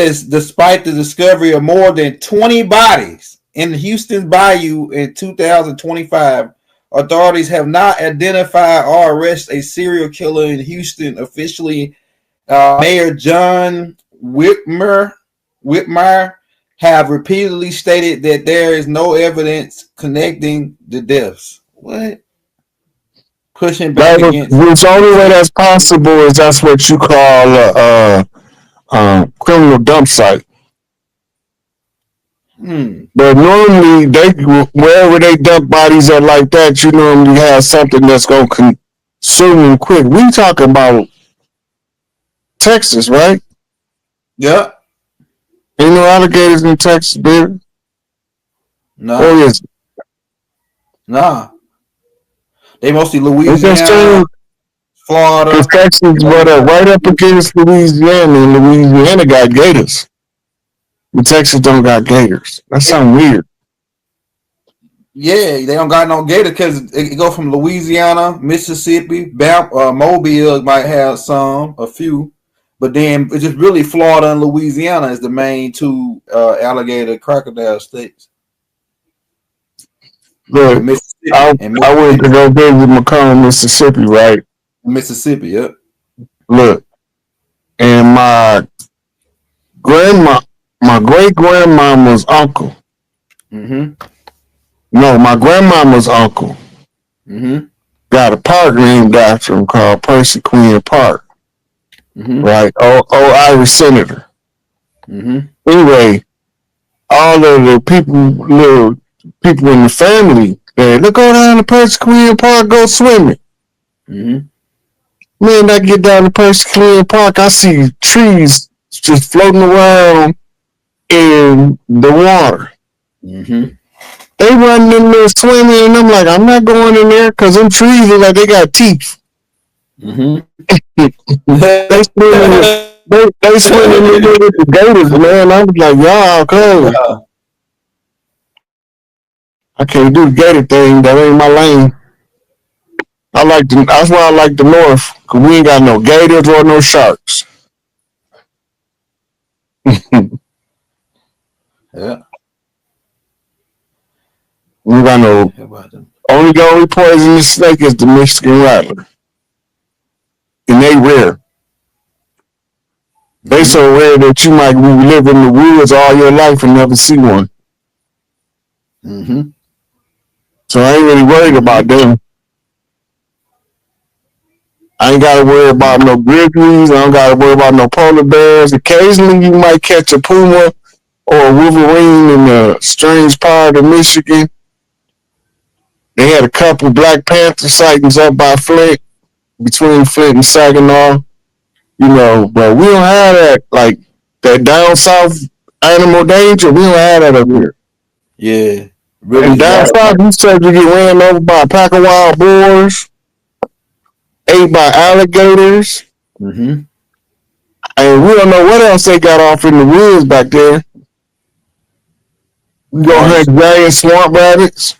says, despite the discovery of more than 20 bodies in Houston's bayou in 2025, authorities have not identified or arrested a serial killer in Houston officially. Mayor John Whitmire have repeatedly stated that there is no evidence connecting the deaths. What? Pushing back against the only way that's possible is that's what you call a criminal dump site. But normally, wherever they dump bodies at like that, you normally have something that's gonna consume them quick. We talking about Texas, right? Yeah. Ain't no alligators in Texas, baby. No. Oh yes. Nah. They mostly Louisiana, Florida. Because Texas, right up against Louisiana, and Louisiana got gators. But Texas don't got gators. That sounds weird. Yeah, they don't got no gator because it go from Louisiana, Mississippi, Mobile might have a few, but then it's just really Florida and Louisiana is the main two alligator crocodile states. Look, I went to go visit McComb, Mississippi, right? Mississippi, yep. Look, and my great grandmama's uncle. No, my grandmama's uncle got a park named after him called Percy Quinn Park. Right? Old Irish senator. Anyway, all of the people in the family, they go down to Percy Quinn Park, go swimming. Man, I get down to Percy Quinn Park, I see trees just floating around in the water. They running in there swimming, and I'm like, I'm not going in there because them trees look like they got teeth. They swimming in there with the gators, man. I was like, y'all cold. I can't do the gator thing. That ain't my lane. That's why I like the North, because we ain't got no gators or no sharks. Yeah. We got no. Only poisonous snake is the Michigan rattler, and they rare. They so rare that you might live in the woods all your life and never see one. So I ain't really worried about them. I ain't gotta worry about no grizzlies. I don't gotta worry about no polar bears. Occasionally, you might catch a puma or a wolverine in a strange part of Michigan. They had a couple Black Panther sightings up by Flint, between Flint and Saginaw. But we don't have that, like, that down south animal danger. We don't have that up here. Yeah. Really, and down south, you said you get ran over by a pack of wild boars, ate by alligators. And we don't know what else they got off in the woods back there. We gonna hunt giant swamp rabbits.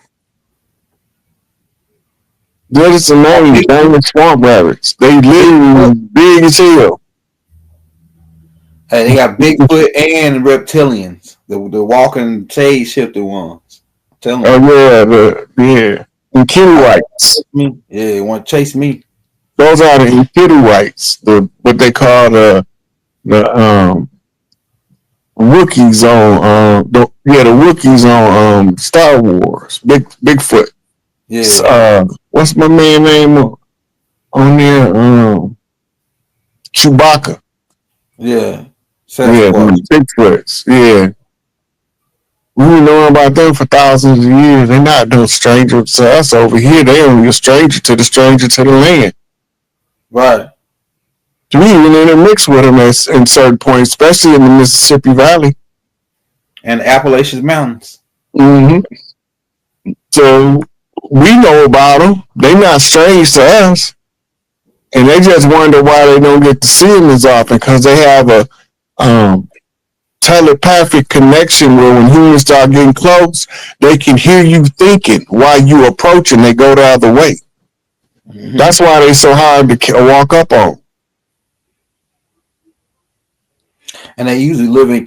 That is the name, giant swamp rabbits. They literally big as hell. Hey, they got Bigfoot and reptilians, the walking shade shifted ones. Tell them. Yeah, and Kittiwakes. Yeah, they want to chase me. Those are the Kittiwakes, what they call the Wookiees on the Wookiees on Star Wars. Bigfoot. Yeah. What's my man name on there? Chewbacca. Yeah. Bigfoots. Yeah. We've been knowing about them for thousands of years. They're not no stranger to us over here. They only a stranger to the land. Right. We even intermix with them in certain points, especially in the Mississippi Valley. And Appalachian Mountains. So we know about them. They're not strange to us. And they just wonder why they don't get to see them as often, because they have a telepathic connection where when humans start getting close, they can hear you thinking while you approach and they go the other way. That's why they so hard to walk up on. and they usually live in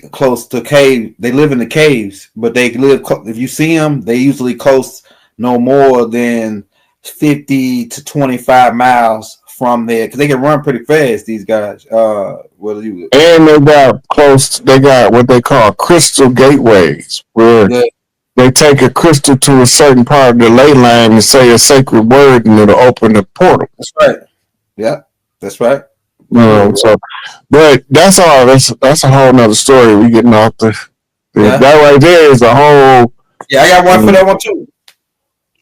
close to cave. They live in the caves, but they live. If you see them, they usually close no more than 50 to 25 miles from there because they can run pretty fast. These guys. And they got close. They got what they call crystal gateways, where they take a crystal to a certain part of the ley line and say a sacred word, and it'll open the portal. That's right. Yeah, that's right. So, but that's all. That's a whole nother story. We getting off that right there is a whole. Yeah, I got one for that one too.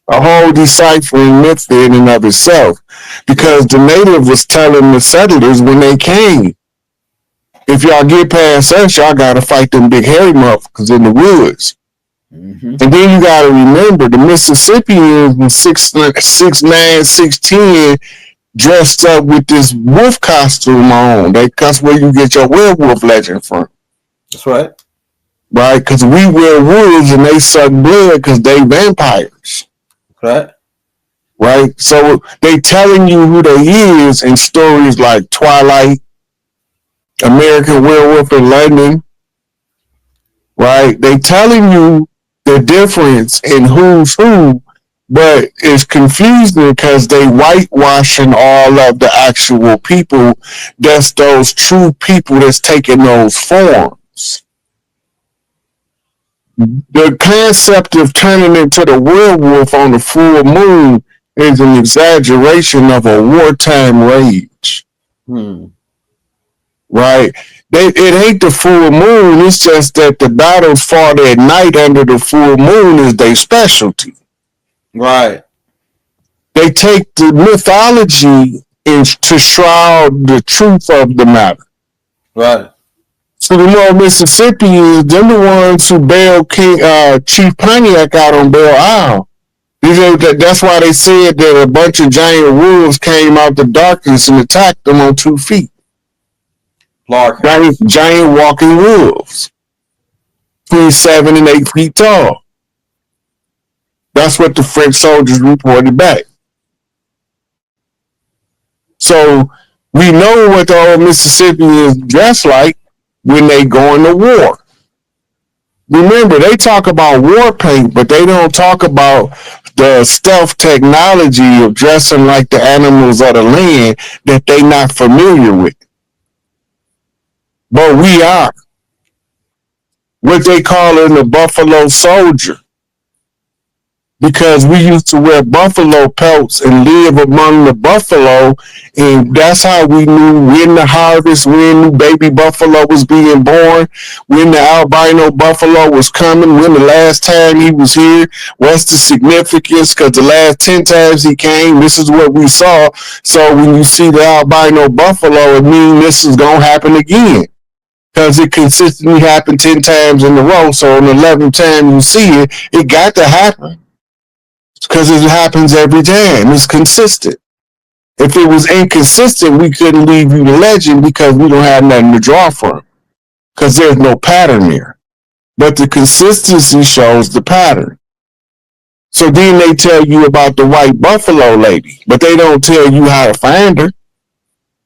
A whole deciphering myth in and of itself, because the native was telling the settlers when they came, if y'all get past us, y'all gotta fight them big hairy motherfuckers in the woods. Mm-hmm. And then you gotta remember the Mississippians in 6'9", 6'10", dressed up with this wolf costume on. That's where you get your werewolf legend from. That's right. Right? Because we wear wolves and they suck blood because they vampires. Right. Right? So they telling you who they is in stories like Twilight, American Werewolf in London. Right? They telling you the difference in who's who, but it's confusing because they whitewashing all of the actual people. That's those true people that's taking those forms. The concept of turning into the werewolf on the full moon is an exaggeration of a wartime rage. Right? It ain't the full moon. It's just that the battles fought at night under the full moon is their specialty. Right. They take the mythology to shroud the truth of the matter. Right. So Mississippians, they're the ones who bailed Chief Pontiac out on Belle Isle. That's why they said that a bunch of giant wolves came out the darkness and attacked them on 2 feet. Giant walking wolves. Between 7 and 8 feet tall. That's what the French soldiers reported back. So we know what the old Mississippians dress like when they go into war. Remember, they talk about war paint, but they don't talk about the stealth technology of dressing like the animals of the land that they not familiar with. But we are. What they call it the buffalo soldier. Because we used to wear buffalo pelts and live among the buffalo, and that's how we knew when the harvest, when the baby buffalo was being born, when the albino buffalo was coming, when the last time he was here, what's the significance, because the last 10 times he came, this is what we saw. So when you see the albino buffalo, it means this is going to happen again. Because it consistently happened 10 times in a row, so on the 11th time you see it, it got to happen. Because it happens every time. It's consistent. If it was inconsistent, we couldn't leave you the legend because we don't have nothing to draw from. Because there's no pattern there. But the consistency shows the pattern. So then they tell you about the white buffalo lady, but they don't tell you how to find her.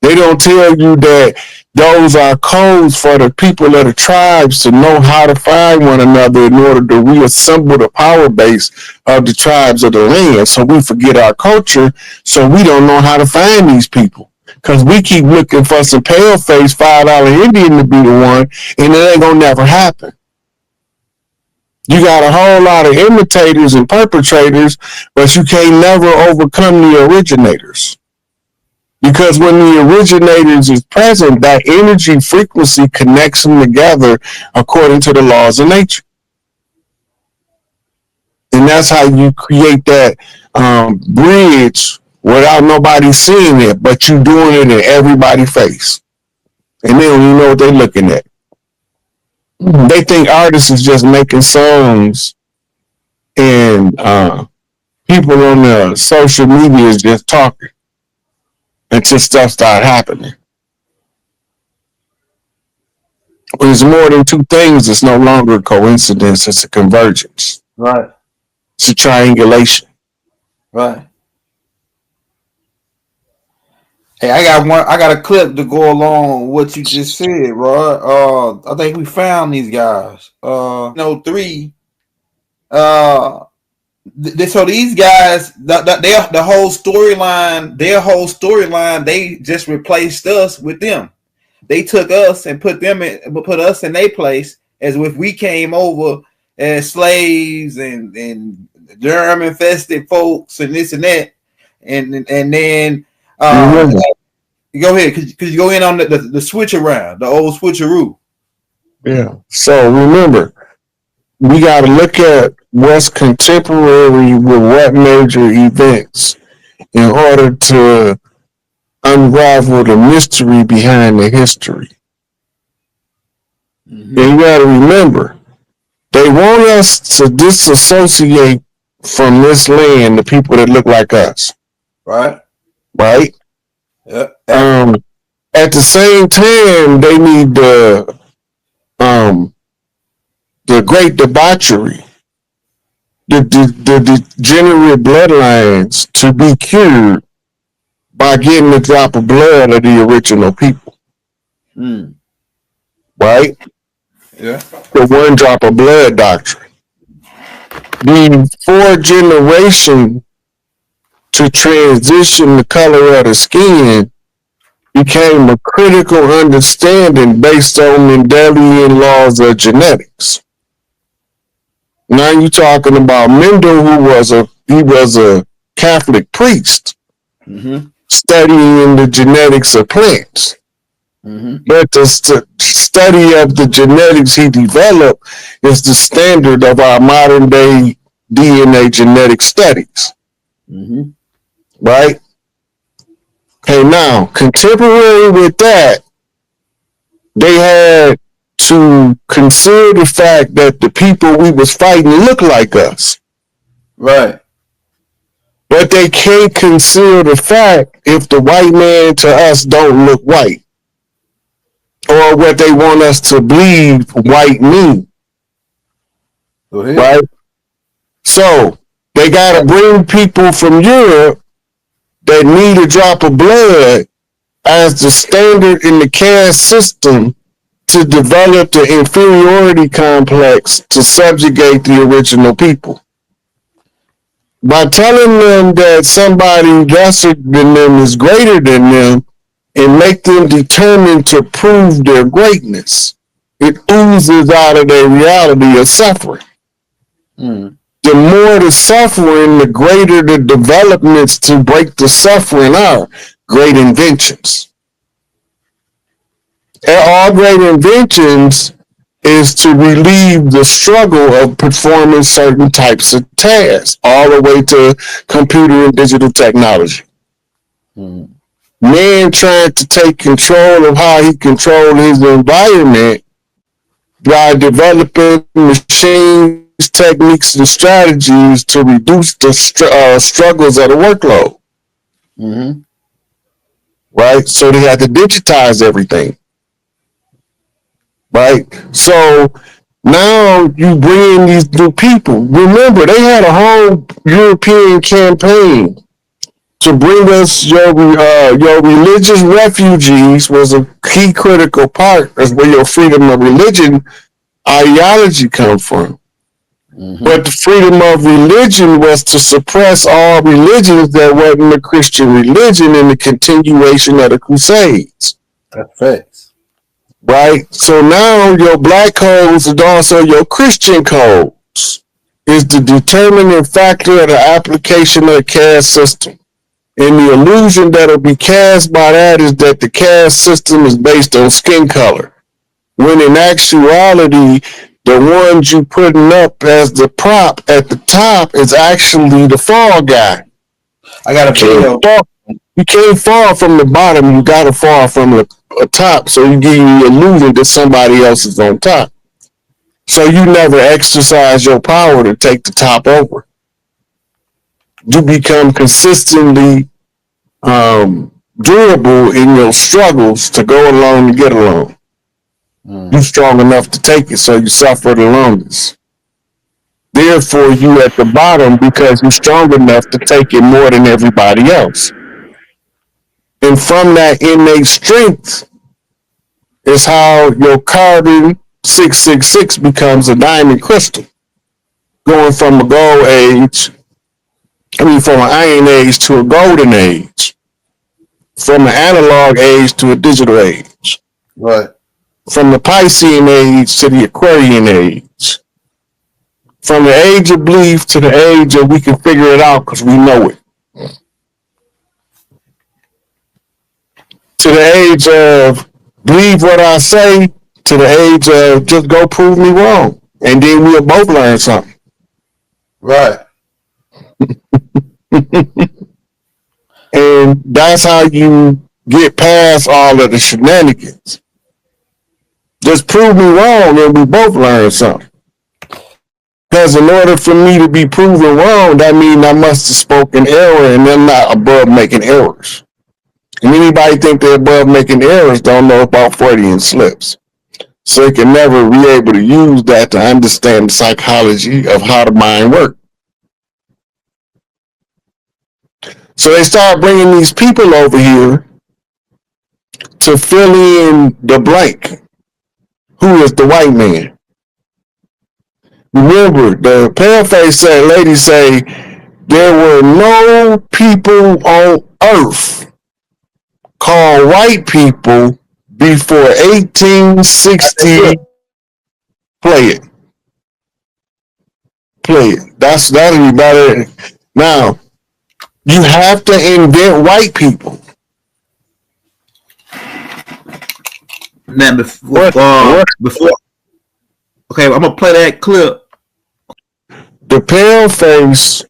They don't tell you that those are codes for the people of the tribes to know how to find one another in order to reassemble the power base of the tribes of the land. So we forget our culture, so we don't know how to find these people. Because we keep looking for some pale-faced $5 Indian to be the one, and it ain't going to never happen. You got a whole lot of imitators and perpetrators, but you can't never overcome the originators. Because when the originators is present, that energy frequency connects them together according to the laws of nature. And that's how you create that bridge without nobody seeing it, but you doing it in everybody's face. And they don't even know what they're looking at. They think artists is just making songs and people on the social media is just talking until stuff start happening. When it's more than two things, it's no longer a coincidence, it's a convergence. Right. It's a triangulation. Right. Hey, I got one. I got a clip to go along with what you just said, Rod. I think we found these guys. No three. Uh, so these guys, the whole storyline, they just replaced us with them. They took us and put us in their place as if we came over as slaves and germ infested folks and this and that, and then uh, Remember, go ahead because you go in on the switch around, the old switcheroo. yeah. So remember, we got to look at what's contemporary with what major events in order to unravel the mystery behind the history. Mm-hmm. And you got to remember, they want us to disassociate from this land the people that look like us, Right? right? Yep. At the same time, they need um, the great debauchery, the degenerate bloodlines to be cured by getting a drop of blood of the original people, right? Yeah. The one drop of blood doctrine. The 4th generation to transition the color of the skin became a critical understanding based on Mendelian laws of genetics. Now you're talking about Mendel, who was a Catholic priest studying the genetics of plants. But the study of the genetics he developed is the standard of our modern day DNA genetic studies. Right? Okay, now, contemporary with that, they had to consider the fact that the people we was fighting look like us. Right. But they can't consider the fact if the white man to us don't look white. Or what they want us to believe white mean. Right? So, they got to bring people from Europe that need a drop of blood as the standard in the caste system to develop the inferiority complex to subjugate the original people. By telling them that somebody lesser than them is greater than them and make them determined to prove their greatness, it oozes out of their reality of suffering. The more the suffering, the greater the developments to break the suffering are. Great inventions. And all great inventions is to relieve the struggle of performing certain types of tasks, all the way to computer and digital technology. Man trying to take control of how he controls his environment by developing machines, techniques, and strategies to reduce the struggles of the workload. Right? So they had to digitize everything. Right? So now you bring in these new people. Remember, they had a whole European campaign to bring us your religious refugees was a key critical part. That's where your freedom of religion ideology come from. But the freedom of religion was to suppress all religions that wasn't the Christian religion in the continuation of the Crusades. That's facts. Right? So now your black codes and also your Christian codes is the determining factor of the application of the caste system. And the illusion that'll be cast by that is that the caste system is based on skin color. When in actuality, the ones you putting up as the prop at the top is actually the fall guy. I got a video. You can't fall from the bottom. You got to fall from the top, so you give you the illusion that somebody else is on top. So you never exercise your power to take the top over. You become consistently durable in your struggles to go along to get along. You're strong enough to take it, so you suffer the longest. Therefore, you at the bottom because you're strong enough to take it more than everybody else. And from that innate strength is how your carbon 666 becomes a diamond crystal, going from a gold age, from an iron age to a golden age, from an analog age to a digital age, Right. from the Piscean age to the Aquarian age, from the age of belief to the age of we can figure it out because we know it, to the age of believe what I say, to the age of just go prove me wrong, and then we'll both learn something. Right. And that's how you get past all of the shenanigans. Just prove me wrong and we both learn something. Because in order for me to be proven wrong, that means I must have spoken error and I'm not above making errors. And anybody think they're above making errors don't know about Freudian slips. So they can never be able to use that to understand the psychology of how the mind works. So they start bringing these people over here to fill in the blank. Who is the white man? Remember, the paleface lady say there were no people on earth called white people before 1860. Play it. That'll be better. Now, you have to invent white people. Now before, okay, I'm gonna play that clip. The paleface,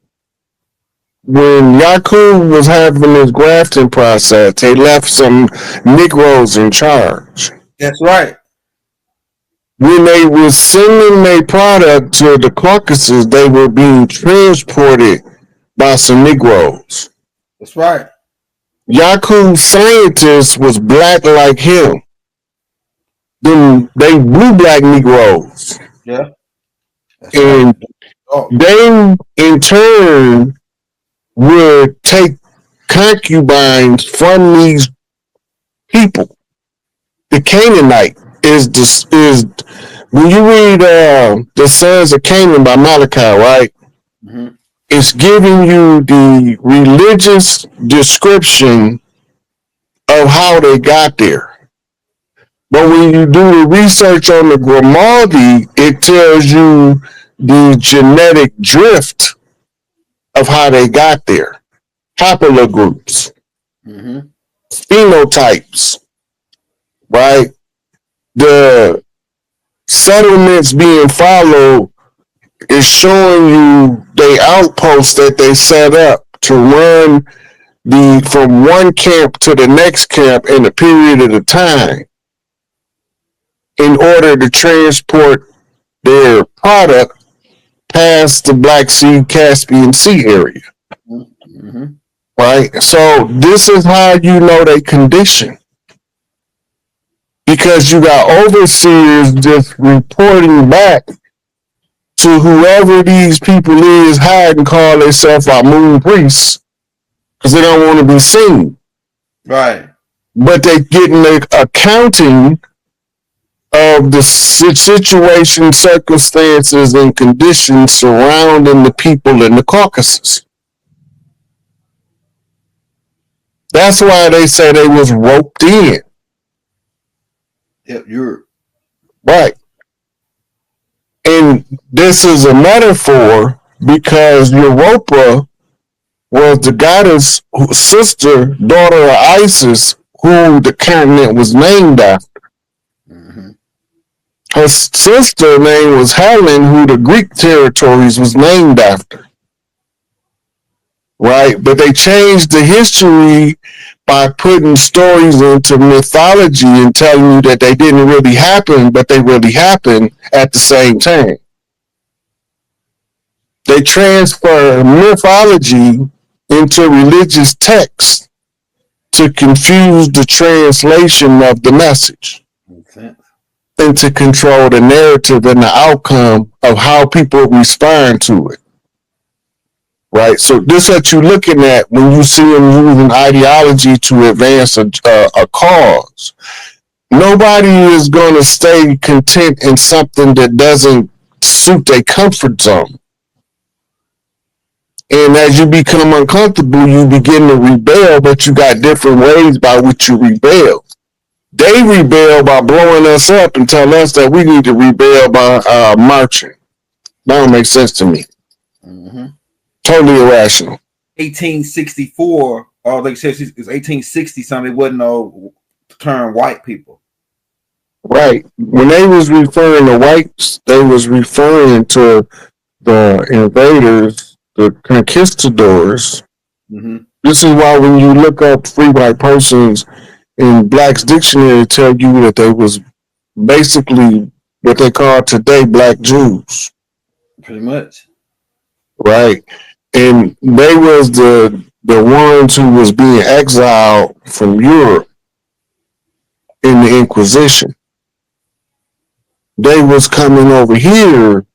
when Yakub was having his grafting process, they left some Negroes in charge. That's right. When they were sending their product to the Caucasus, they were being transported by some Negroes. That's right. Yakub's scientist was black like him. Then they blue black Negroes. Yeah. That's and right. They in turn would take concubines from these people. The Canaanite is when you read the Sons of Canaan by Malachi, right? Mm-hmm. It's giving you the religious description of how they got there. But when you do the research on the Grimaldi, it tells you the genetic drift of how they got there. Haplogroups, phenotypes, right? The settlements being followed is showing you the outposts that they set up to run from one camp to the next camp in a period of the time in order to transport their product past the Black Sea, Caspian Sea area. Mm-hmm. Right? So this is how you know they condition. Because you got overseers just reporting back to whoever these people is hide and call themselves our moon priests because they don't want to be seen. Right. But they getting the accounting of the situation, circumstances, and conditions surrounding the people in the Caucasus. That's why they say they was roped in. Yep, you're right. And this is a metaphor because Europa was the goddess sister, daughter of Isis, who the continent was named after. Mm-hmm. Her sister name was Helen, who the Greek territories was named after. Right? But they changed the history by putting stories into mythology and telling you that they didn't really happen, but they really happened at the same time. They transfer mythology into religious texts to confuse the translation of the message. Makes sense. And to control the narrative and the outcome of how people respond to it. right? So this is what you're looking at when you see them using ideology to advance a cause. Nobody is going to stay content in something that doesn't suit their comfort zone. And as you become uncomfortable, you begin to rebel, but you got different ways by which you rebel. They rebel by blowing us up and tell us that we need to rebel by marching. That don't make sense to me. Mm-hmm. Totally irrational. 1864, or like I said, it's 1860 something. It wasn't no term white people. Right. When they was referring to whites, they was referring to the invaders, the conquistadors. Mm-hmm. This is why when you look up free white persons in Black's dictionary, it tell you that they was basically what they call today Black Jews. Pretty much. Right. And they was the ones who was being exiled from Europe in the Inquisition. They was coming over here,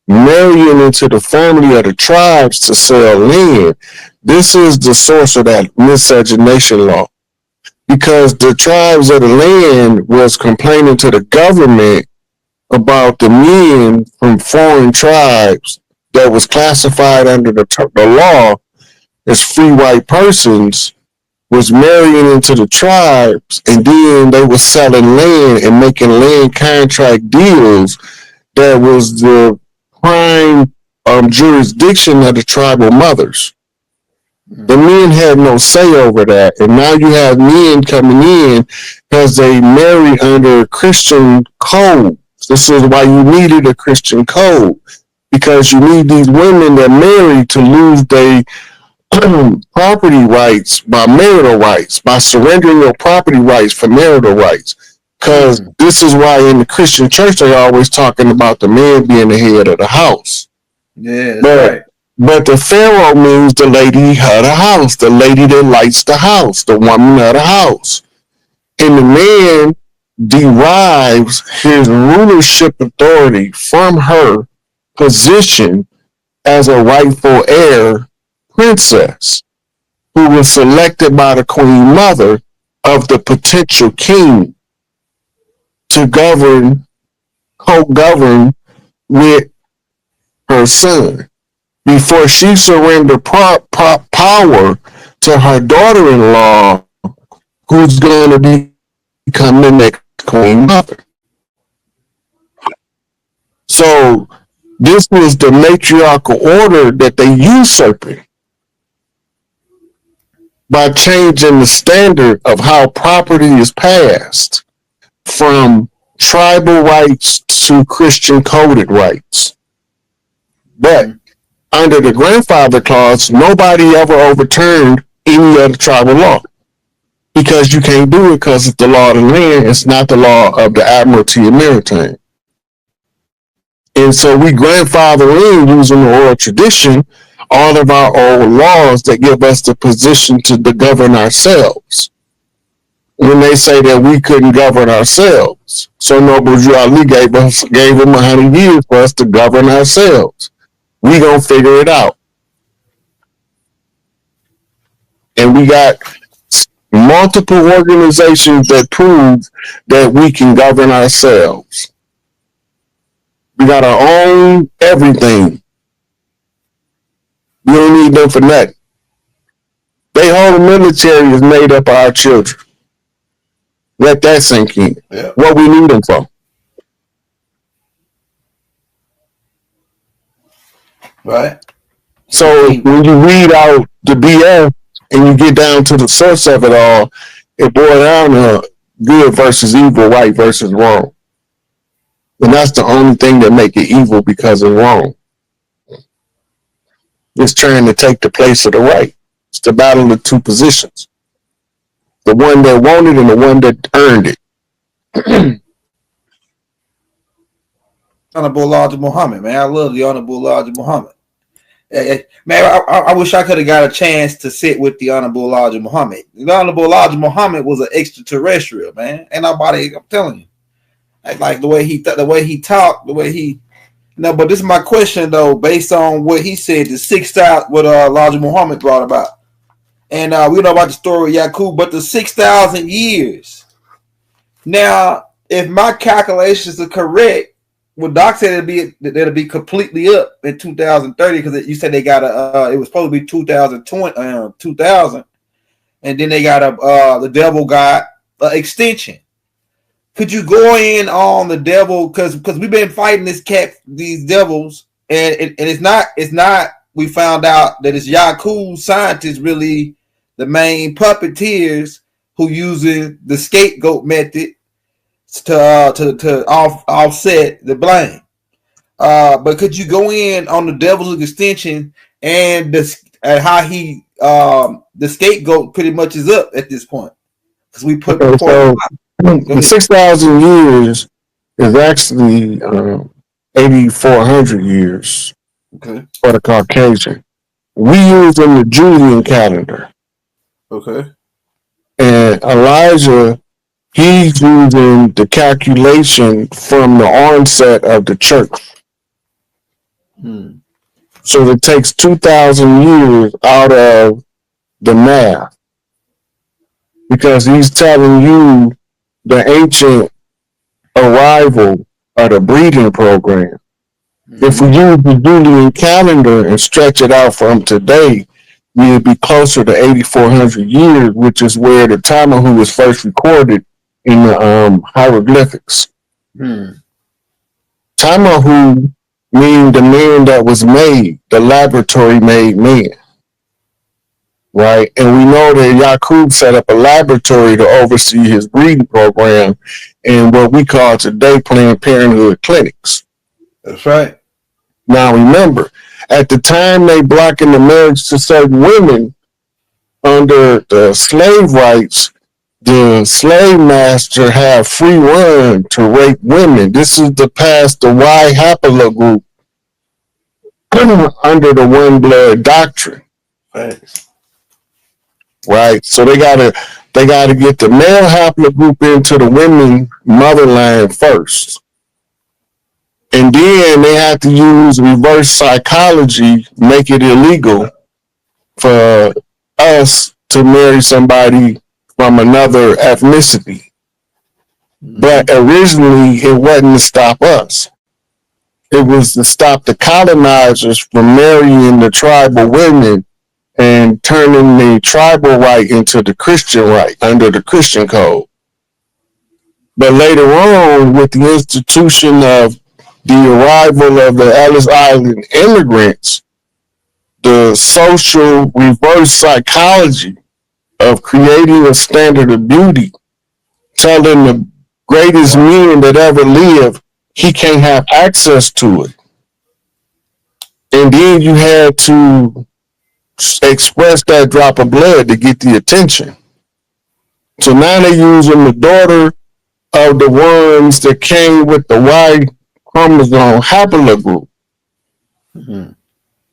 marrying into the family of the tribes to sell land. This is the source of that miscegenation law. Because the tribes of the land was complaining to the government about the men from foreign tribes that was classified under the law as free white persons was marrying into the tribes, and then they were selling land and making land contract deals that was the prime jurisdiction of the tribal mothers. The men had no say over that, and now you have men coming in because they marry under a Christian code. This is why you needed a Christian code, because you need these women that marry to lose their property rights by marital rights, by surrendering your property rights for marital rights. Because this is why in the Christian church they're always talking about the man being the head of the house. Yeah, that's right. But the pharaoh means the lady of the house, the lady that lights the house, the woman of the house. And the man derives his rulership authority from her position as a rightful heir princess who was selected by the queen mother of the potential king to co-govern with her son before she surrendered power to her daughter-in-law, who's going to become the next queen mother. So this was the matriarchal order that they usurped by changing the standard of how property is passed from tribal rights to Christian coded rights. But under the grandfather clause, nobody ever overturned any other tribal law, because you can't do it because it's the law of the land. It's not the law of the Admiralty and Maritime. And so we grandfather in, using the oral tradition, all of our old laws that give us the position to govern ourselves. When they say that we couldn't govern ourselves, so Noble Drew Ali gave them 100 years for us to govern ourselves. We gonna figure it out. And we got multiple organizations that prove that we can govern ourselves. We got our own everything. We don't need them for nothing. They whole military is made up of our children. Let that sink in. Yeah. What we need them for. Right. So when you read out the BS and you get down to the source of it all, it boils down to good versus evil, right versus wrong. And that's the only thing that make it evil, because it's wrong. It's trying to take the place of the right. It's the battle of two positions. The one that wanted and the one that earned it. Honorable Elijah Muhammad, man. I love the Honorable Elijah Muhammad. Man, I wish I could have got a chance to sit with the Honorable Elijah Muhammad. The Honorable Elijah Muhammad was an extraterrestrial, man. Ain't nobody, I'm telling you. Like the way he talked, the way he No, but this is my question though, based on what he said, the 6,000 what Elijah Muhammad brought about, and we know about the story of Yaqub, but the 6,000 years. Now, if my calculations are correct, well, Doc said it'll be completely up in 2030 because you said they got a it was supposed to be 2020 2000, and then they got the devil got extension. Could you go in on the devil because we've been fighting these devils, and it's not we found out that it's Yaqub scientists really the main puppeteers who using the scapegoat method to offset the blame. But could you go in on the devil's extension and how he the scapegoat pretty much is up at this point because we put so the 6,000 years is actually 8,400 years for the Caucasian. We use in the Julian calendar. Okay. And Elijah, he's using the calculation from the onset of the church. So it takes 2,000 years out of the math because he's telling you the ancient arrival of the breeding program. If we use the Julian calendar and stretch it out from today, we'd be closer to 8,400 years, which is where the Tamahu was first recorded in the hieroglyphics. Tamahu means the man that was made, the laboratory-made man. Right? And we know that Yaqub set up a laboratory to oversee his breeding program in what we call today Planned Parenthood clinics. That's right. Now remember, at the time they blocking the marriage to certain women under the slave rights, the slave master had free run to rape women. This is the past the Y Hapala group under the one blood doctrine. Thanks. Right, so they gotta get the male haplogroup into the women motherland first, and then they have to use reverse psychology, make it illegal for us to marry somebody from another ethnicity. But originally, it wasn't to stop us; it was to stop the colonizers from marrying the tribal women and turning the tribal right into the Christian right under the Christian code. But later on, with the institution of the arrival of the Ellis Island immigrants, the social reverse psychology of creating a standard of beauty, telling the greatest man that ever lived he can't have access to it. And then you had to express that drop of blood to get the attention. So now they're using the daughter of the ones that came with the Y chromosome haplogroup.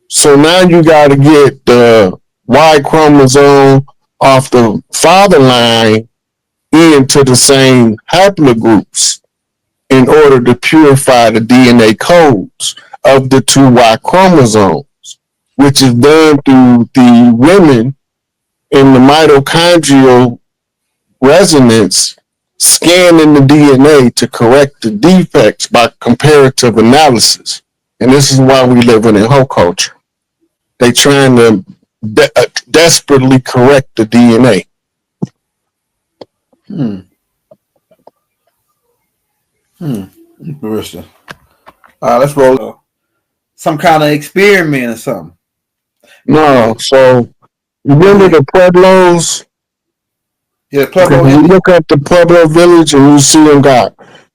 So now you got to get the Y chromosome off the father line into the same haplogroups in order to purify the DNA codes of the two Y chromosomes, which is done through the women in the mitochondrial resonance, scanning the DNA to correct the defects by comparative analysis. And this is why we live in a hoe culture. They trying to desperately correct the DNA. Interesting. Let's roll some kind of experiment or something. No, so remember the Pueblos? Yeah, Pueblo. You look at the Pueblo village and you see them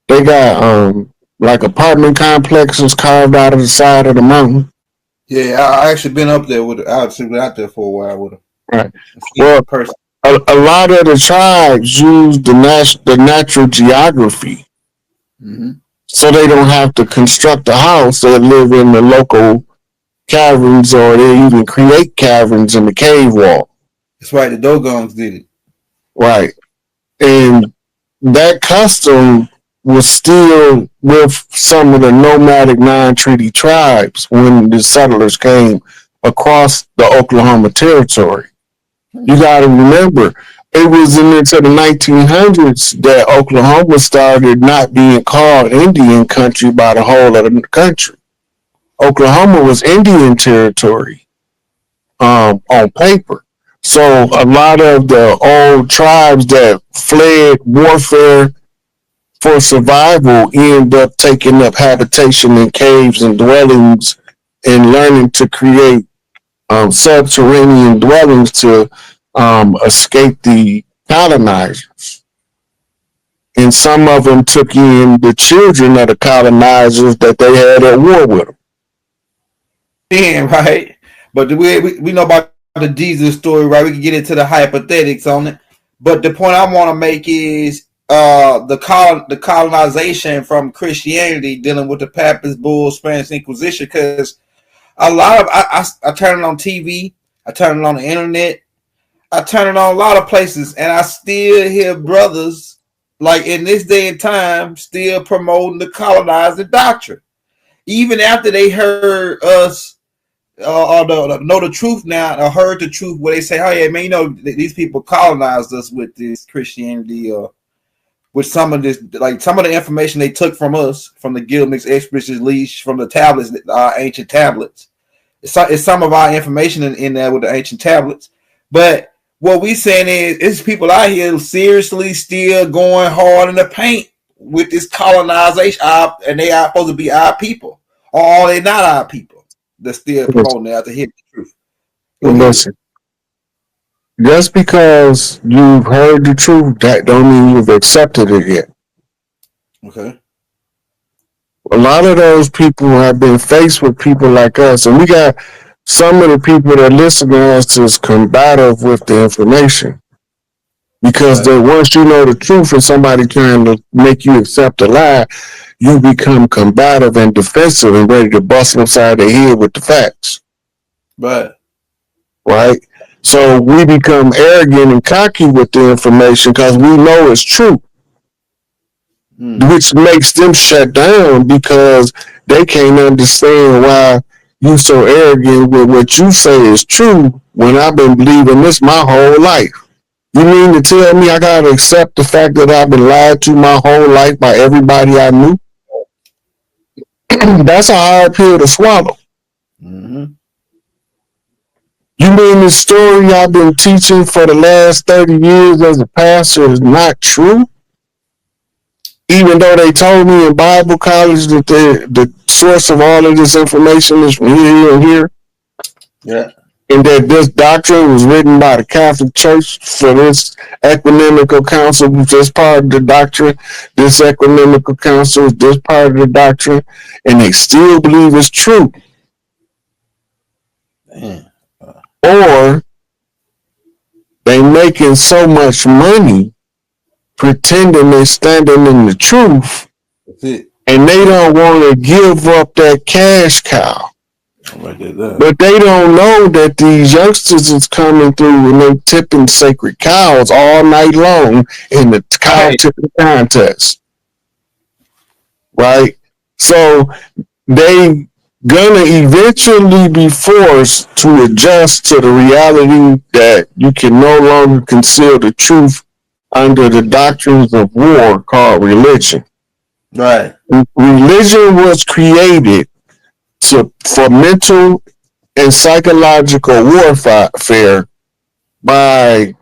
they got like apartment complexes carved out of the side of the mountain. Yeah, I actually been up there with it. I actually been out there for a while with them. Right. Well, a lot of the tribes use the natural geography. So they don't have to construct a house. They live in the local caverns, or they even create caverns in the cave wall. That's right. The Dogons did it. Right. And that custom was still with some of the nomadic non-treaty tribes when the settlers came across the Oklahoma territory. You got to remember, it was into the 1900s that Oklahoma started not being called Indian country by the whole of the country. Oklahoma was Indian territory on paper. So a lot of the old tribes that fled warfare for survival end up taking up habitation in caves and dwellings and learning to create subterranean dwellings to escape the colonizers. And some of them took in the children of the colonizers that they had at war with them. Damn, right. But we know about the Jesus story, right? We can get into the hypothetics on it. But the point I want to make is the colonization from Christianity dealing with the Papist Bull, Spanish Inquisition, because a lot of I turn it on TV, I turn it on the internet, I turn it on a lot of places, and I still hear brothers like in this day and time still promoting the colonizer doctrine, even after they heard us or know the truth now, or heard the truth where they say, "Oh yeah, man, you know these people colonized us with this Christianity or." With some of this, like some of the information they took from us, from the Gilgamesh Expeditions leash, from the tablets, our ancient tablets. It's some of our information in there with the ancient tablets. But what we saying is, it's people out here seriously still going hard in the paint with this colonization, and they are supposed to be our people, or are they not our people? They're still promoting it after hearing the truth. Listen. Just because you've heard the truth, that don't mean you've accepted it yet. Okay. A lot of those people have been faced with people like us, and we got some of the people that listen to us is combative with the information. Because once you know the truth and somebody trying to make you accept a lie, you become combative and defensive and ready to bust them upside their head with the facts. Right. So we become arrogant and cocky with the information because we know it's true, which makes them shut down because they can't understand why you so arrogant with what you say is true when I've been believing this my whole life. You mean to tell me I gotta accept the fact that I've been lied to my whole life by everybody I knew? That's a hard pill to swallow. Mm-hmm. You mean the story I've been teaching for the last 30 years as a pastor is not true? Even though they told me in Bible college that the source of all of this information is from here and here. Yeah. And that this doctrine was written by the Catholic Church for this ecumenical council, which is part of the doctrine. This ecumenical council is this part of the doctrine. And they still believe it's true. Damn. Or they making so much money pretending they're standing in the truth, and they don't want to give up that cash cow. But they don't know that these youngsters is coming through and they tipping sacred cows all night long in the cow tipping contest. Right? So they gonna eventually be forced to adjust to the reality that you can no longer conceal the truth under the doctrines of war called religion. Right. Religion was created for mental and psychological warfare by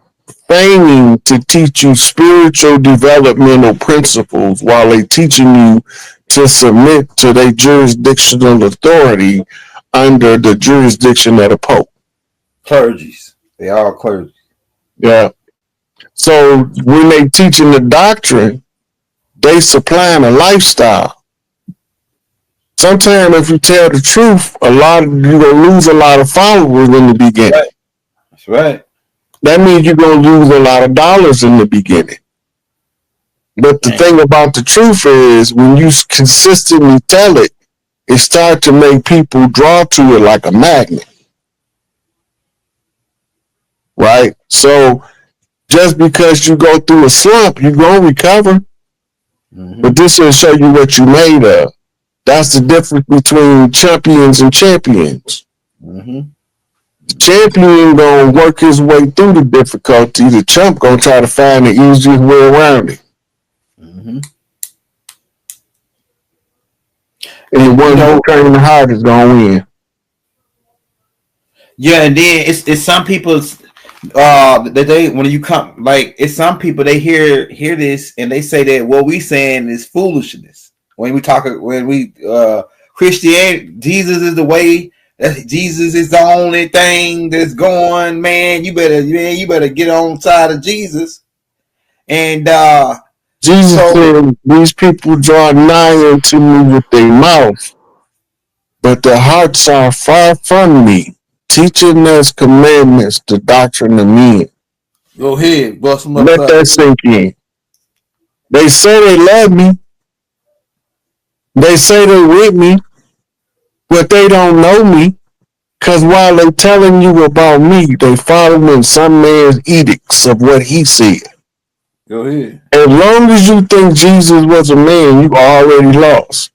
feigning to teach you spiritual developmental principles while they teaching you to submit to their jurisdictional authority under the jurisdiction of the Pope. Clergies. They are clergy. Yeah. So when they teaching the doctrine, they supplying a lifestyle. Sometimes if you tell the truth, you're gonna lose a lot of followers in the beginning. Right. That's right. That means you're gonna lose a lot of dollars in the beginning. But the thing about the truth is, when you consistently tell it, it starts to make people draw to it like a magnet. So just because you go through a slump, you're going to recover. But this will show you what you made of. That's the difference between champions and champions. The champion gonna work his way through the difficulty. The champ gonna try to find the easiest way around it. And the one who train the hardest gonna win. Yeah, and then it's some people that they when you come like it's some people they hear this and they say that what we saying is foolishness. When we Christianity, Jesus is the way. Jesus is the only thing that's going, man. You better get on side of Jesus. And Jesus said, "These people draw nigh unto me with their mouth, but their hearts are far from me, teaching us commandments, the doctrine of men." Go ahead, bust them up. Let that sink in. They say they love me. They say they're with me, but they don't know me. Because while they telling you about me, they following some man's edicts of what he said. Go ahead. As long as you think Jesus was a man, you already lost.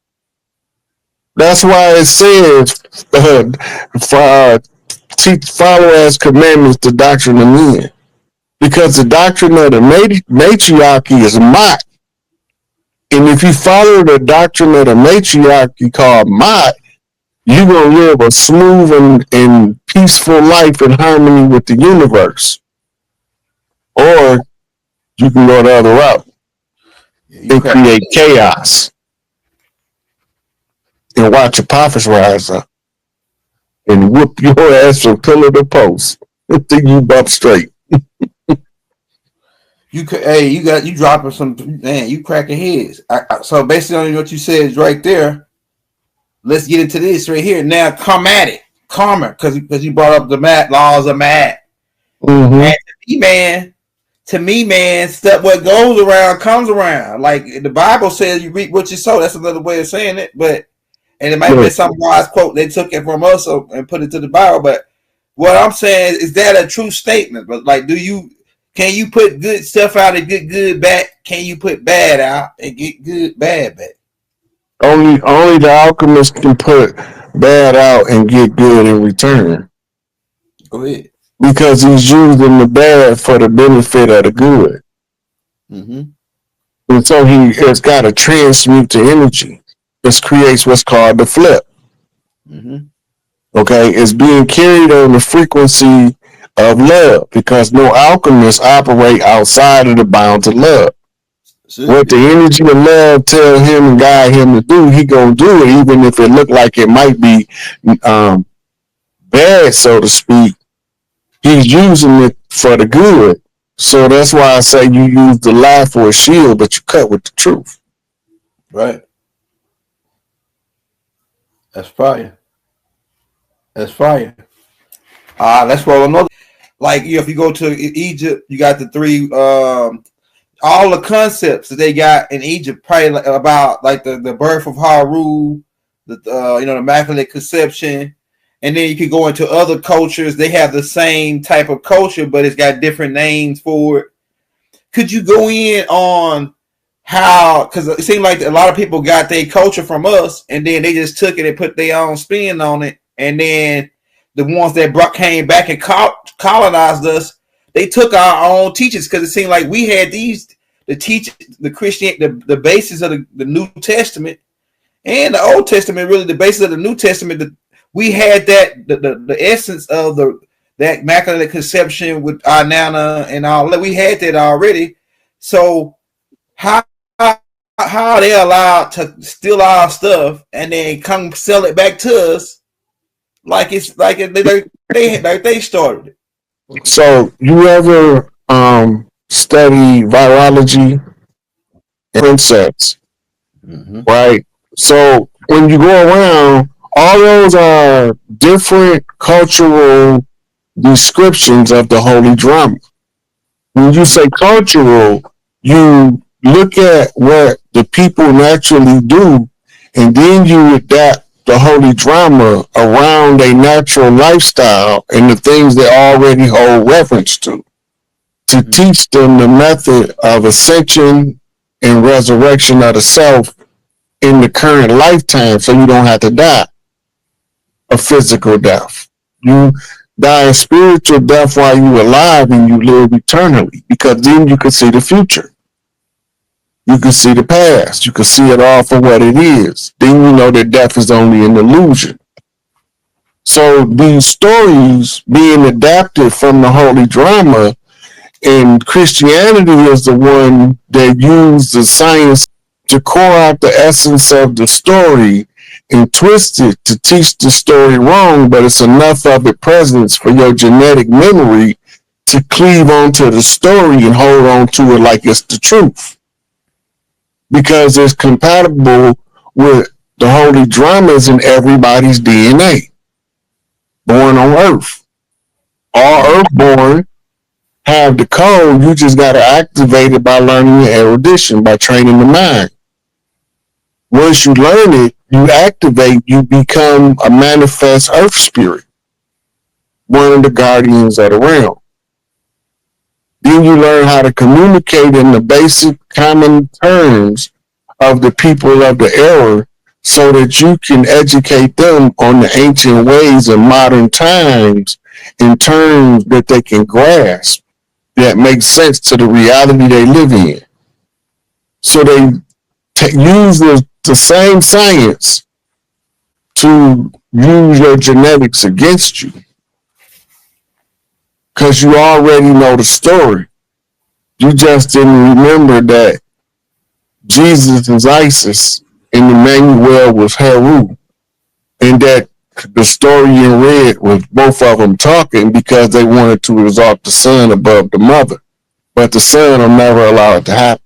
That's why it says, follow as commandments the doctrine of men. Because the doctrine of the matriarchy is mock. And if you follow the doctrine of the matriarchy called mock, you're going to live a smooth and peaceful life in harmony with the universe. Or you can go the other route and create chaos and watch Apophis rise up and whoop your ass from pillar to post until you bump straight. You dropping some, man, you cracking heads. So basically on what you said is right there. Let's get into this right here. Now, karma, because you brought up the laws of math. And to me, man, stuff what goes around comes around. Like the Bible says, you reap what you sow. That's another way of saying it. But and it might be some wise quote they took it from us and put it to the Bible. But what I'm saying is that a true statement? But like, can you put good stuff out and get good back? Can you put bad out and get good bad back? Only the alchemist can put bad out and get good in return. Go ahead. Because he's using the bad for the benefit of the good. And so he has got to transmute the energy. This creates what's called the flip. Okay, it's being carried on the frequency of love because no alchemists operate outside of the bounds of love. What the energy of love tell him and guide him to do, he gonna do it, even if it look like it might be bad, so to speak. He's using it for the good. So that's why I say you use the lie for a shield, but you cut with the truth. Right. That's fire. That's fire. Let's roll another. Like if you go to Egypt, you got the three all the concepts that they got in Egypt, probably about like the birth of Haru, the Immaculate Conception, and then you can go into other cultures. They have the same type of culture, but it's got different names for it. Could you go in on how? Because it seemed like a lot of people got their culture from us, and then they just took it and put their own spin on it, and then the ones that came back and colonized us, they took our own teachings because it seemed like we had the basis of the New Testament and the Old Testament. Really, the basis of the New Testament. We had that the essence of that Immaculate Conception with our Nana and all that. We had that already. So how are they allowed to steal our stuff and then come sell it back to us like it's like they started it? So you ever study virology and insects, right? So when you go around, all those are different cultural descriptions of the holy drama. When you say cultural, you look at what the people naturally do, and then you adapt the holy drama around a natural lifestyle and the things they already hold reference to teach them the method of ascension and resurrection of the self in the current lifetime, so you don't have to die a physical death. You die a spiritual death while you're alive, and you live eternally, because then you can see the future. You can see the past. You can see it all for what it is. Then you know that death is only an illusion. So these stories being adapted from the holy drama, and Christianity is the one that used the science to core out the essence of the story and twist it to teach the story wrong, but it's enough of it presence for your genetic memory to cleave onto the story and hold on to it like it's the truth. Because it's compatible with the holy dramas in everybody's DNA. Born on Earth. All Earthborn have the code, you just got to activate it by learning erudition, by training the mind. Once you learn it, you activate, you become a manifest Earth spirit, one of the guardians of the realm. Then you learn how to communicate in the basic common terms of the people of the era, so that you can educate them on the ancient ways of modern times in terms that they can grasp, that makes sense to the reality they live in. So they use the same science to use your genetics against you, because you already know the story. You just didn't remember that Jesus is Isis and Emmanuel was Heru, and that the story in red was both of them talking because they wanted to exalt the son above the mother. But the son will never allow it to happen.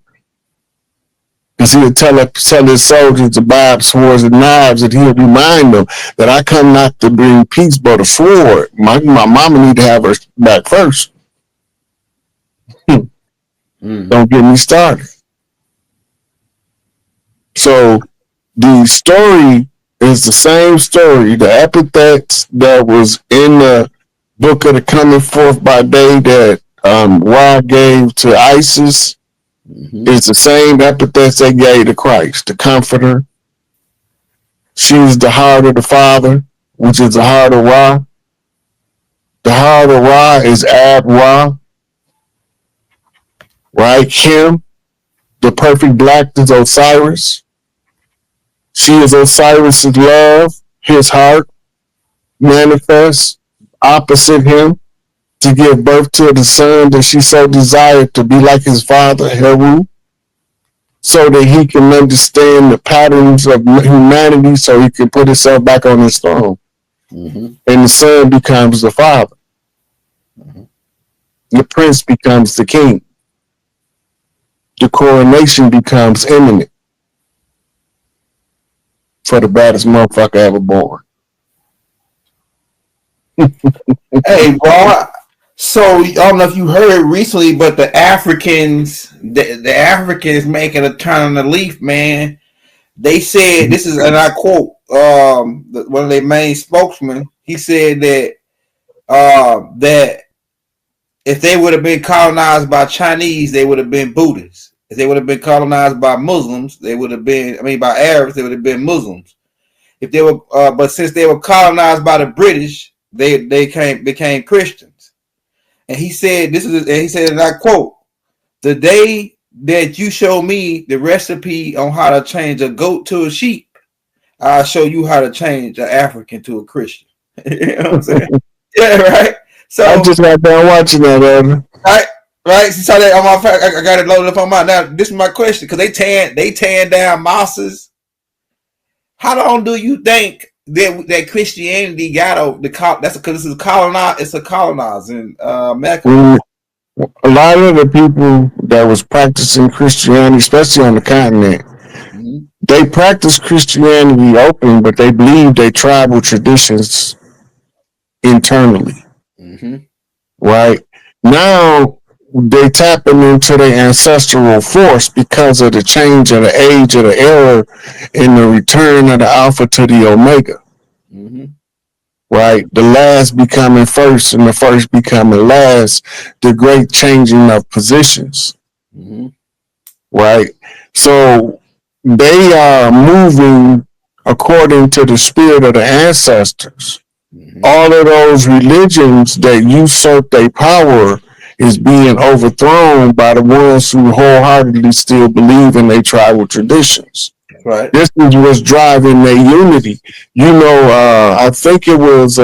Because he'll tell his soldiers to buy up swords and knives, and he'll remind them that I come not to bring peace but a sword. My mama need to have her back first. Don't get me started. So the story is the same story. The epithets that was in the book of the coming forth by day that Ra gave to Isis is the same epithets they gave to Christ, the Comforter. She's the heart of the Father, which is the heart of Ra. The heart of Ra is Ab Ra, right? Kim, the perfect black, is Osiris. She is Osiris' love, his heart, manifests opposite him to give birth to the son that she so desired to be like his father, Heru, so that he can understand the patterns of humanity, so he can put himself back on his throne. And the son becomes the father. The prince becomes the king. The coronation becomes imminent for the baddest motherfucker ever born. Hey, bro. So I don't know if you heard recently, but the Africans making a turn on the leaf, man. They said this is, and I quote, one of their main spokesmen. He said that that if they would have been colonized by Chinese, they would have been Buddhists. If they would have been colonized by Muslims, they would have been, by Arabs, they would have been Muslims. If they were, but since they were colonized by the British, they became Christians. And he said, and I quote, "The day that you show me the recipe on how to change a goat to a sheep, I'll show you how to change an African to a Christian." You know what I'm saying? Yeah, right. So I just got done watching that, brother. Right. So that on my, I got it loaded up on my. Now this is my question, because they tearing down mosques. How long do you think that Christianity got over the that's because this is it's a colonizing Mecca. A lot of the people that was practicing Christianity, especially on the continent, they practice Christianity open, but they believe their tribal traditions internally. Right? Now they tapping into their ancestral force because of the change of the age of the era and the return of the Alpha to the Omega. Right? The last becoming first and the first becoming last, the great changing of positions. Right? So they are moving according to the spirit of the ancestors. Mm-hmm. All of those religions that usurp their power is being overthrown by the ones who wholeheartedly still believe in their tribal traditions. Right. This is what's driving their unity. I think it was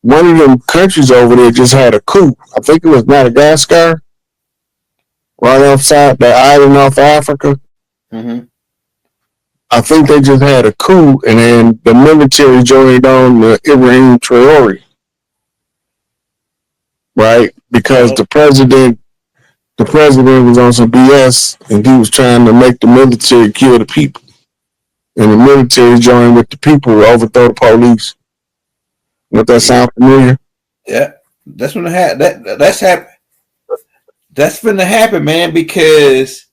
one of them countries over there just had a coup. I think it was Madagascar, right outside the island off Africa. Mm-hmm. I think they just had a coup, and then the military joined on the Ibrahim Traore, right? Because the president was on some BS, and he was trying to make the military kill the people, and the military joined with the people to overthrow the police. Does that sound familiar? Yeah, that's when that's happened. That's gonna happen, man, because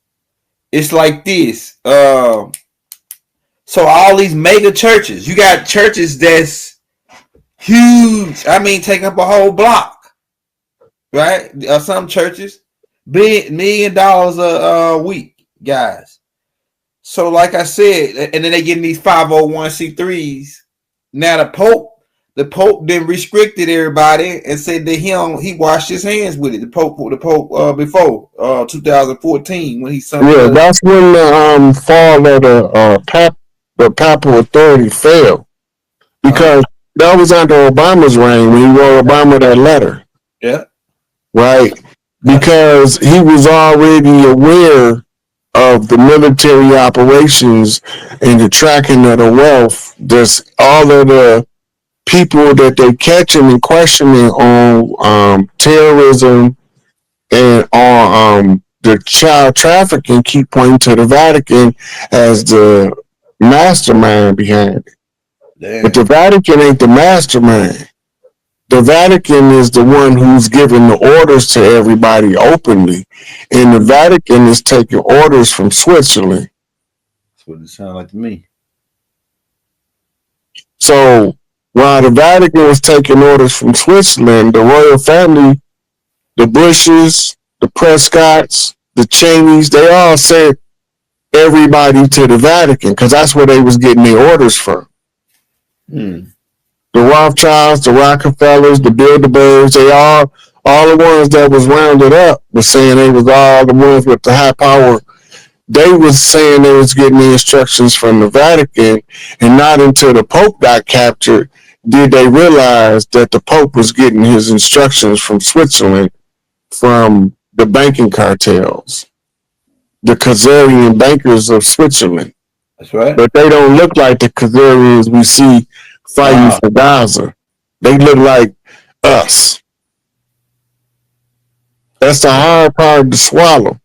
it's like this. So all these mega churches, you got churches that's huge. I mean, take up a whole block, right? Some churches, $1 million a week, guys. So, like I said, and then they getting these 501c3s. Now the Pope then restricted everybody and said that he washed his hands with it. The Pope before 2014 when he signed. Yeah, that's when the fall of the papal authority fell, because that was under Obama's reign when he wrote Obama that letter. Yeah, right, because he was already aware of the military operations and the tracking of the wealth. There's all of the people that they catching and questioning on terrorism and on the child trafficking keep pointing to the Vatican as the mastermind behind it. damn. But the Vatican ain't the mastermind. The Vatican is the one who's giving the orders to everybody openly, and the Vatican is taking orders from Switzerland. That's what it sounds like to me. So while the Vatican was taking orders from Switzerland, the royal family, the Bushes, the Prescotts, the Cheneys, they all sent everybody to the Vatican because that's where they was getting their orders from. The Rothschilds, the Rockefellers, the Bilderbergs, they all the ones that was rounded up was saying they was all the ones with the high power. They was saying they was getting the instructions from the Vatican, and not until the Pope got captured did they realize that the Pope was getting his instructions from Switzerland, from the banking cartels, the Khazarian bankers of Switzerland. That's right. But they don't look like the Khazarians we see fighting for Gaza. They look like us. That's the hard part to swallow.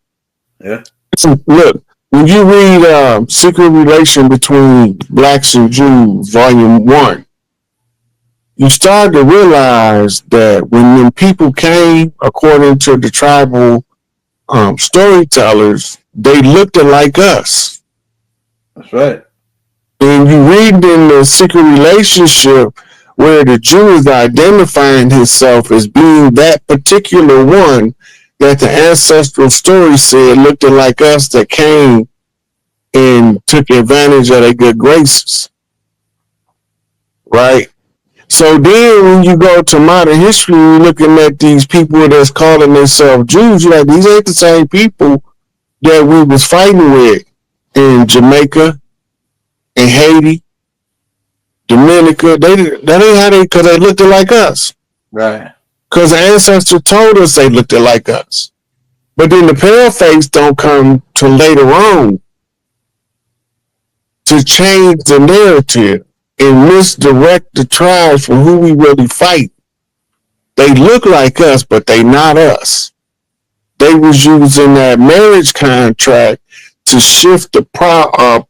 Yeah. So look, when you read Secret Relation Between Blacks and Jews, Volume 1, you start to realize that when people came, according to the tribal storytellers, they looked like us. That's right. And you read in the Secret Relationship where the Jew is identifying himself as being that particular one that the ancestral story said looked like us, that came and took advantage of their good graces. Right? So then when you go to modern history, you're looking at these people that's calling themselves Jews, you're like, these ain't the same people that we was fighting with in Jamaica, in Haiti, Dominica. That ain't how because they looked like us. Right. Because the ancestor told us they looked like us. But then the paleface don't come till later on to change the narrative and misdirect the tribes from who we really fight. They look like us, but they not us. They was using that marriage contract to shift the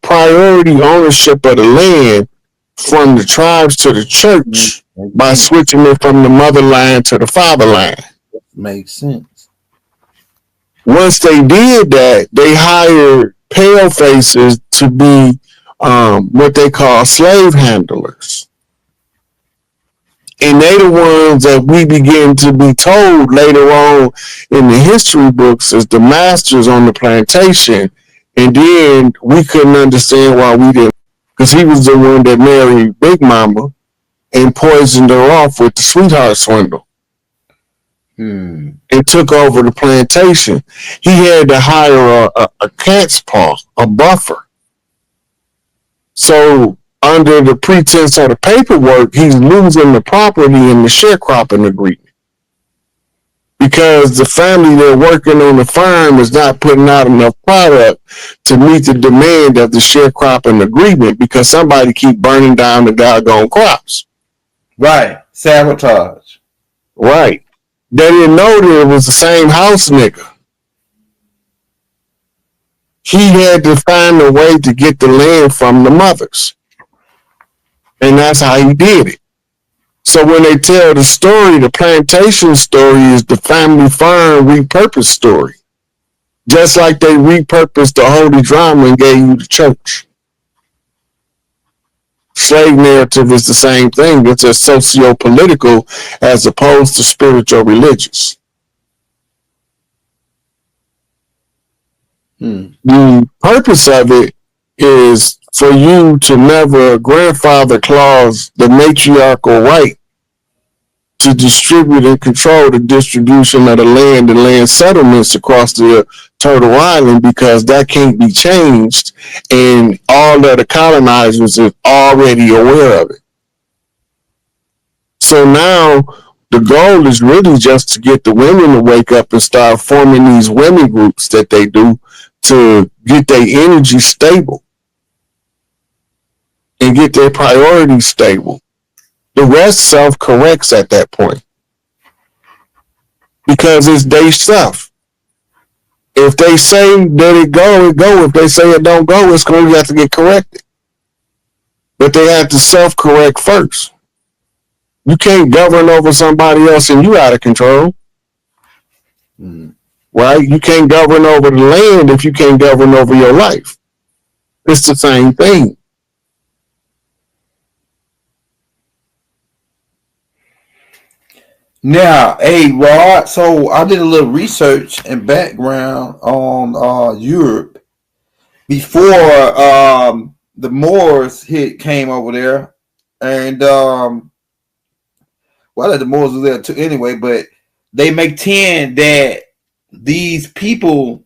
priority ownership of the land from the tribes to the church by switching it from the motherland to the fatherland. Makes sense. Once they did that, they hired palefaces to be what they call slave handlers. And they the ones that we begin to be told later on in the history books as the masters on the plantation. And then we couldn't understand why we didn't, because he was the one that married Big Mama and poisoned her off with the sweetheart swindle. And took over the plantation. He had to hire a cat's paw, a buffer. So under the pretense of the paperwork, he's losing the property in the sharecropping agreement. Because the family they're working on the farm is not putting out enough product to meet the demand of the sharecropping agreement because somebody keep burning down the doggone crops. Right. Sabotage. Right. They didn't know that it was the same house nigga. He had to find a way to get the land from the mothers. And that's how he did it. So when they tell the story, the plantation story is the family farm repurposed story. Just like they repurposed the holy drama and gave you the church. Slave narrative is the same thing. It's a socio-political as opposed to spiritual religious. The purpose of it is for you to never grandfather clause the matriarchal right to distribute and control the distribution of the land and land settlements across the Turtle Island, because that can't be changed, and all of the colonizers are already aware of it. So now the goal is really just to get the women to wake up and start forming these women groups that they do to get their energy stable and get their priorities stable. The rest self-corrects at that point because it's their stuff. If they say that it go, it go. If they say it don't go, it's going to have to get corrected. But they have to self-correct first. You can't govern over somebody else and you out of control. Right? You can't govern over the land if you can't govern over your life. It's the same thing. Now, hey Rod, so I did a little research and background on Europe before the Moors came over there, and the Moors was there too anyway. But they maintain that these people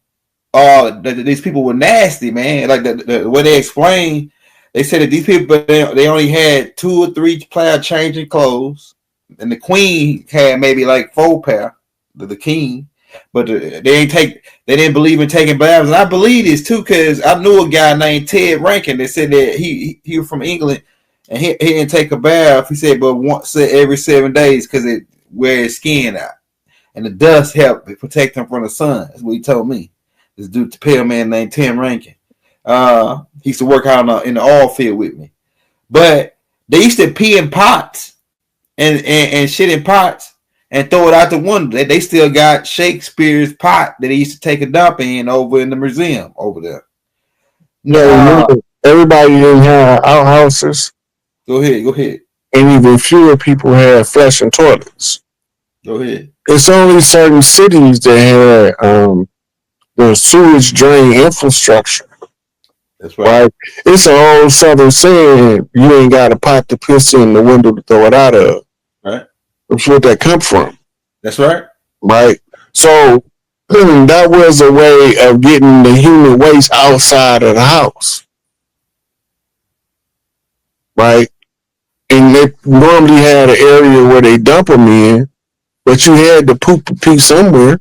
were nasty, man. Like the way they explain, they said that these people they only had 2 or 3 player changing clothes. And the queen had maybe like 4 pair, the king, but they didn't believe in taking baths. And I believe this too, because I knew a guy named Ted Rankin that said that he was from England and he didn't take a bath. He said, but once every 7 days because it wears his skin out, and the dust helped protect him from the sun. That's what he told me. This dude, the pale man named Ted Rankin, he used to work out in the oil field with me, but they used to pee in pots. And shit in pots and throw it out the window. They still got Shakespeare's pot that he used to take a dump in over in the museum over there. No, everybody didn't have outhouses. Go ahead. And even fewer people had flushing toilets. Go ahead. It's only certain cities that had the sewage drain infrastructure. That's right. It's an old Southern saying, you ain't got a pot to piss in, the window to throw it out of. Right. That's where that come from. That's right. Right. So that was a way of getting the human waste outside of the house. Right. And they normally had an area where they dump them in, but you had to poop a pee somewhere.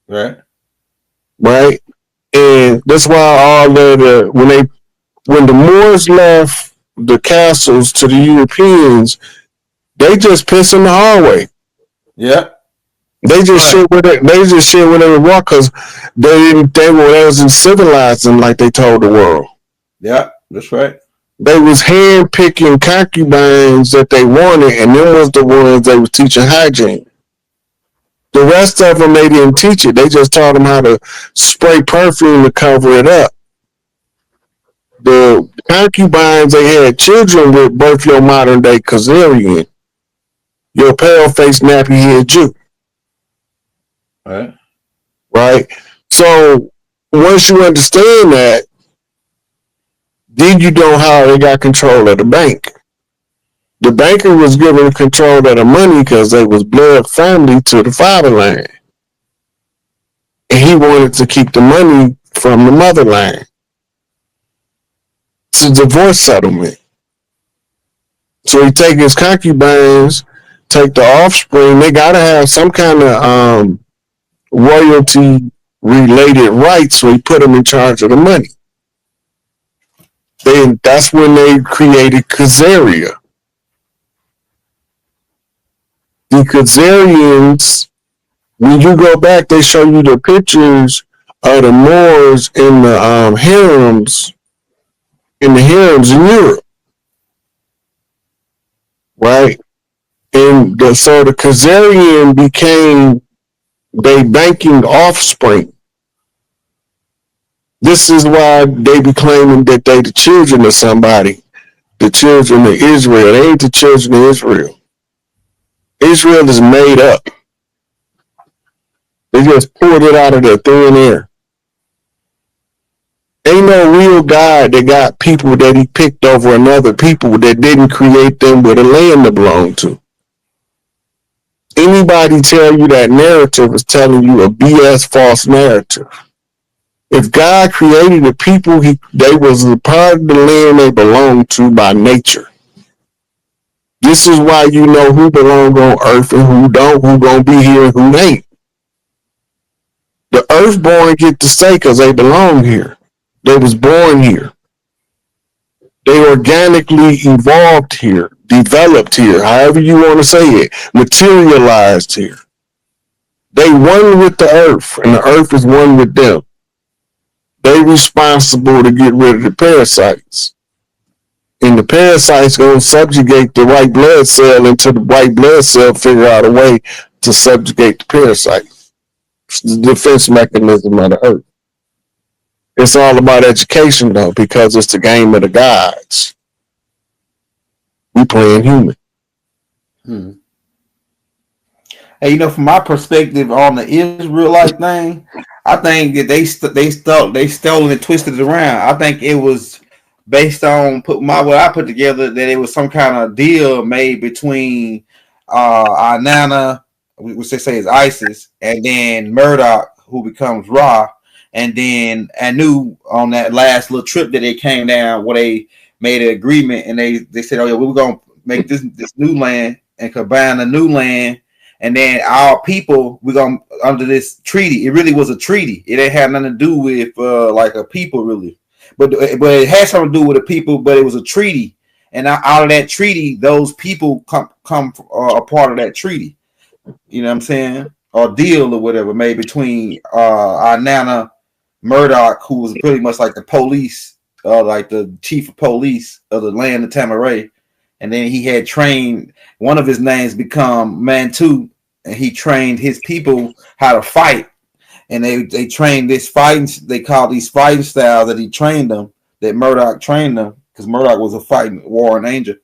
Right. Right. And that's why all of when the Moors left the castles to the Europeans, they just piss in the hallway. Yeah. They just shit where they walk because they wasn't civilized them like they told the world. Yeah, that's right. They was hand picking concubines that they wanted, and them was the ones they was teaching hygiene. The rest of them, they didn't teach it. They just taught them how to spray perfume to cover it up. The concubines they had children with birth your modern day Khazarian. your pale-faced nappy-head Jew, Right. right? So once you understand that, then you know how they got control of the bank. The banker was given control of the money because they was blood family to the fatherland. And he wanted to keep the money from the motherland. It's a divorce settlement. So he take his concubines, take the offspring. They gotta have some kind of royalty related rights, so he put them in charge of the money. Then that's when they created Khazaria. The Khazarians, when you go back, they show you the pictures of the Moors in the harems in Europe, right? And so the Khazarian became their banking offspring. This is why they be claiming that they the children of somebody, the children of Israel. They ain't the children of Israel. Israel is made up. They just pulled it out of the thin air. Ain't no real God that got people that he picked over another people that didn't create them with a land to belong to. Anybody tell you that narrative is telling you a BS false narrative. If God created the people, they was a part of the land they belonged to by nature. This is why you know who belong on earth and who don't, who gonna be here and who ain't. The earthborn get to stay because they belong here. They was born here. They organically evolved here, developed here, however you want to say it, materialized here. They one with the earth, and the earth is one with them. They responsible to get rid of the parasites. And the parasites gonna subjugate the white blood cell until the white blood cell figure out a way to subjugate the parasite. It's the defense mechanism of the earth. It's all about education though, because it's the game of the gods. We playing human. Hey, from my perspective on the Israelite thing, I think that they stole and twisted it around. I think it was based on what I put together, that it was some kind of deal made between Inanna, which they say is Isis, and then Murdoch, who becomes Ra, and then Anu on that last little trip that they came down where they made an agreement, and they said, oh yeah, we're gonna make this new land and combine the new land. And then our people, we're going to, under this treaty. It really was a treaty. It didn't have nothing to do with like a people, really. But it had something to do with the people, but it was a treaty. And out of that treaty, those people come a part of that treaty. You know what I'm saying? Or deal or whatever made between Inanna Murdoch, who was pretty much like the police, like the chief of police of the land of Tamaray. And then he had trained, one of his names become Mantu, and he trained his people how to fight. And they trained this fighting, they call these fighting styles that he trained them, that Murdoch trained them, because Murdoch was a fighting warring angel.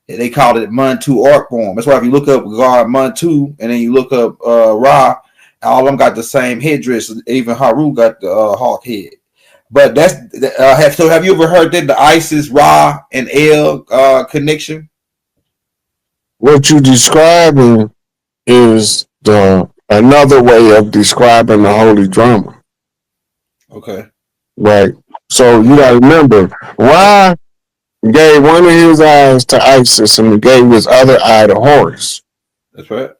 They called it Mantu art form. That's why if you look up God Mantu and then you look up Ra, all of them got the same headdress. Even Haru got the hawk head. But have you ever heard that the Isis, Ra, and El connection? What you describing is another way of describing the holy drama. Okay. Right. So you gotta remember, Ra gave one of his eyes to Isis and he gave his other eye to Horus. That's right.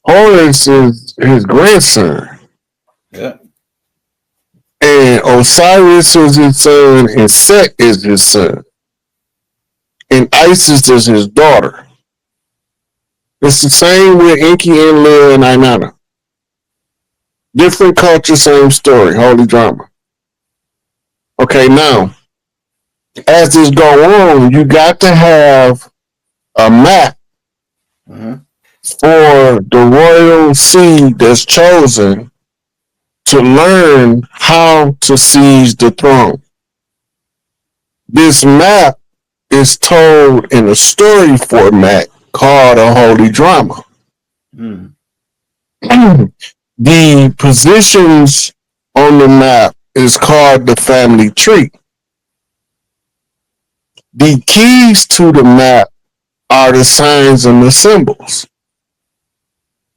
Horus is his grandson. Yeah. And Osiris is his son, and Set is his son. And Isis is his daughter. It's the same with Enki, Enlil, and Inanna. Different culture, same story, holy drama. Okay, now, as this go on, you got to have a map for the royal seed that's chosen to learn how to seize the throne. This map is told in a story format called a holy drama. Mm. The positions on the map is called the family tree. The keys to the map are the signs and the symbols.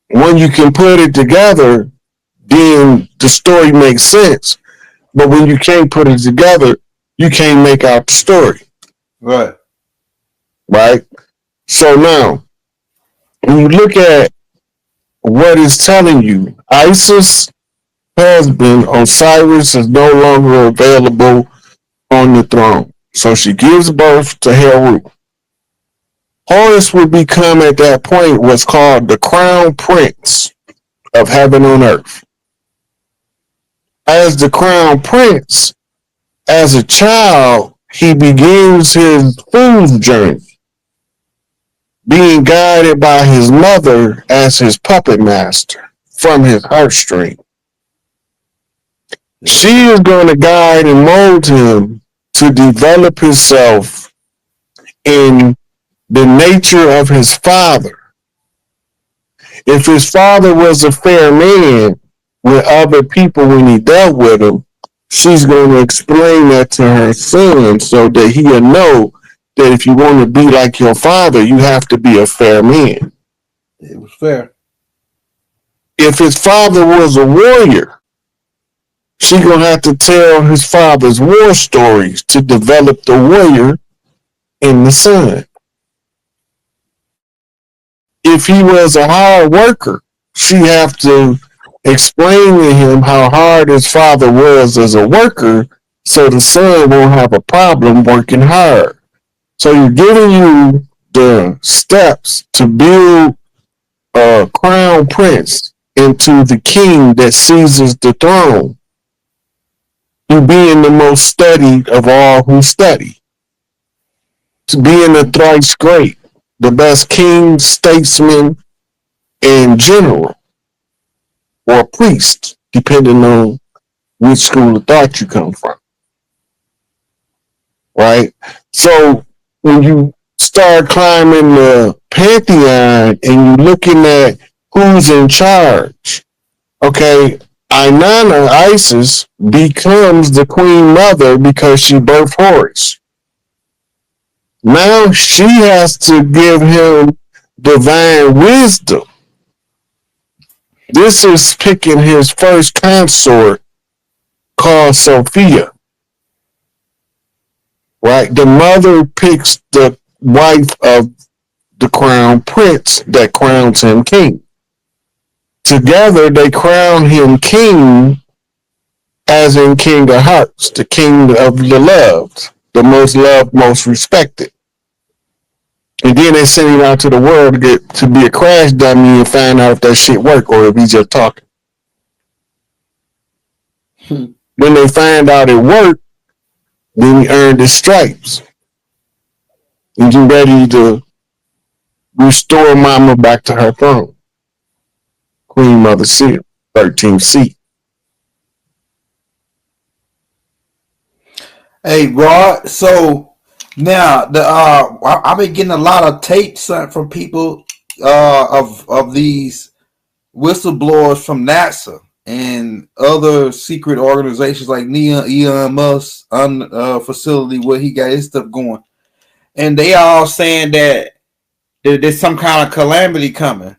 When you can put it together, then the story makes sense. But when you can't put it together, you can't make out the story. Right. Right? So now, when you look at what it's telling you, Isis' husband, Osiris, is no longer available on the throne. So she gives birth to Heru. Horus would become at that point what's called the crown prince of heaven and earth. As the crown prince, as a child, he begins his fool's journey, being guided by his mother as his puppet master from his heartstring. She is going to guide and mold him to develop himself in the nature of his father. If his father was a fair man with other people when he dealt with them, she's going to explain that to her son so that he'll know that if you want to be like your father, you have to be a fair man. It was fair. If his father was a warrior, she's going to have to tell his father's war stories to develop the warrior in the son. If he was a hard worker, she have to explain to him how hard his father was as a worker so the son won't have a problem working hard. So you're giving you the steps to build a crown prince into the king that seizes the throne. You being the most studied of all who study. To being the thrice great, the best king, statesman, and general, or priest, depending on which school of thought you come from. Right? So when you start climbing the pantheon and you're looking at who's in charge, okay, Inanna, Isis, becomes the queen mother because she birthed Horus. Now she has to give him divine wisdom. This is picking his first consort called Sophia. Right? The mother picks the wife of the crown prince that crowns him king. Together they crown him king, as in King of Hearts, the king of the loved, the most loved, most respected. And then they send him out to the world to be a crash dummy and find out if that shit work or if he's just talking. When they find out it worked, then he earned his stripes. And he's ready to restore Mama back to her throne. Queen Mother Seal, 13th seat. Hey, Rod. So now I've been getting a lot of tapes from people of these whistleblowers from NASA and other secret organizations like Elon Musk facility where he got his stuff going, and they all saying that there's some kind of calamity coming,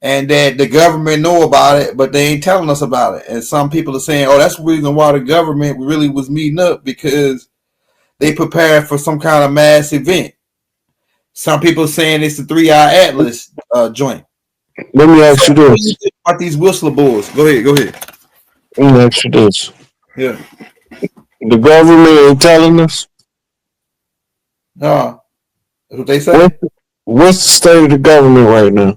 and that the government know about it, but they ain't telling us about it. And some people are saying, "Oh, that's the reason why the government really was meeting up, because they prepared for some kind of mass event." Some people are saying it's the 3-Eye Atlas joint. Let me ask you this. About these whistleblowers. Go ahead. Let me ask you this. Yeah. The government ain't telling us? That's what they say. What's the state of the government right now?